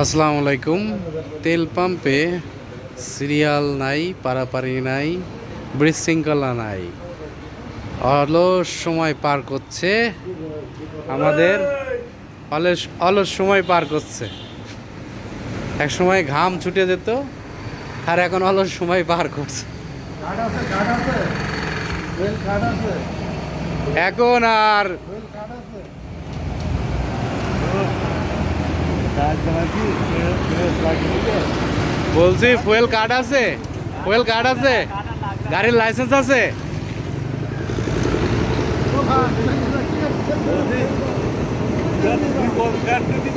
আসসালামু আলাইকুম। তেল পাম্পে সিরিয়াল নাই, পারাপারি নাই, বিশৃঙ্খলা নাই, অলস সময় পার করছে আমাদের, অলস অলস সময় পার করছে। এক সময় ঘাম ছুটে যেত, আর এখন অলস সময় পার করছে। এখন আর বলছি ফুয়েল কার্ড আছে, ফুয়েল কার্ড আছে, গাড়ির লাইসেন্স আছে।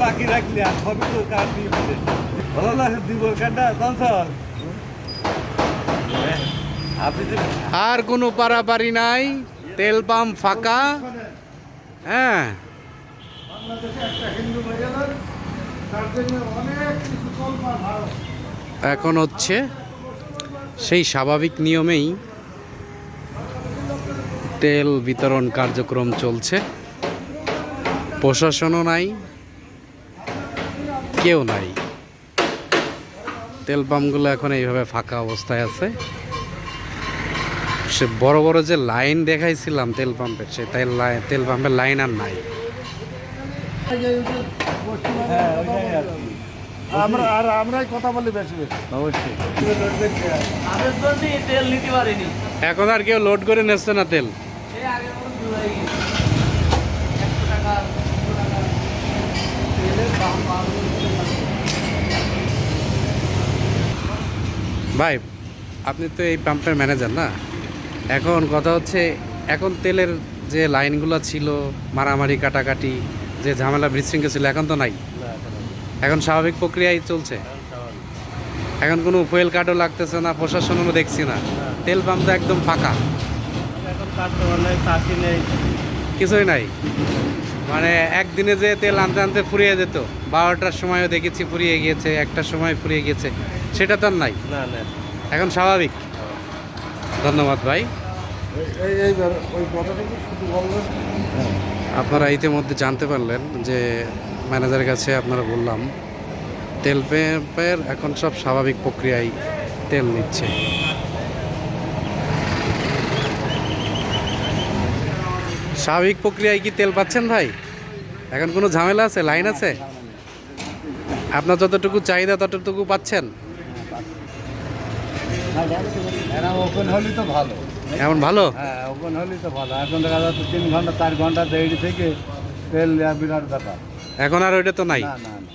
বাকি রাখলে আর সবই তো কার্ড দিয়ে দিলে ভালো লাগে দিব কার্ডটা আপনি আর কোনো পারাপারি নাই, তেল পাম্প ফাঁকা। হ্যাঁ, এখন হচ্ছে সেই স্বাভাবিক নিয়মেই তেল বিতরণ কার্যক্রম চলছে। প্রশাসনও নাই, কেউ নাই। তেল পাম্পগুলো এখন এইভাবে ফাঁকা অবস্থায় আছে। সে বড় বড় যে লাইন দেখাইছিলাম তেল পাম্পের, সে তেল পাম্পের লাইন আর নাই। আমরাই কথা বলি বেশি বেশি অবশ্যই। তেল নিতে পারিনি। এখন আর কেউ লোড করে নিচ্ছে না তেল। ভাই, আপনি তো এই পাম্পের ম্যানেজার না? এখন কথা হচ্ছে, এখন তেলের যে লাইনগুলো ছিল, মারামারি কাটাকাটি, যে ঝামেলা বিশৃঙ্খলা ছিল, এখন তো নাই। এখন স্বাভাবিক প্রক্রিয়ায় চলছে। এখন কোনো ফুয়েল কার্ডও লাগতেছে না, প্রশাসনও দেখছি না। তেল পাম্প তো একদম ফাঁকা, এখন কাস্টমার নেই, চাষি নেই, কিছুই নাই। মানে একদিনে যে তেল আনতে আনতে ফুরিয়ে যেত, 12টার সময়ও দেখেছি ফুরিয়ে গিয়েছে, 1টার সময় ফুরিয়ে গিয়েছে, সেটা তো আর নাই। না না। এখন স্বাভাবিক। ধন্যবাদ ভাই। ওই কথাটুকু শুধু বলবেন। আপনারা ইতিমধ্যে জানতে পারলেন যে ম্যানেজারের কাছে আপনারা বললাম, তেল পাম্পের এখন সব স্বাভাবিক প্রক্রিয়ায় তেল নিচ্ছে। স্বাভাবিক প্রক্রিয়ায় কি তেল পাচ্ছেন ভাই? এখন কোনো ঝামেলা আছে? লাইন আছে? আপনার যতটুকু চাহিদা ততটুকু পাচ্ছেন? এরা ওপেন হলেই তো ভালো। এমন ভালো? হ্যাঁ, ওপেন হলেই তো ভালো। এখন দেখা যাচ্ছে 3 ঘন্টা 4 ঘন্টা দেরি থেকে তেল নেওয়া বিরাট ব্যাপার। এখন আর ওইটা তো নাই। না না না।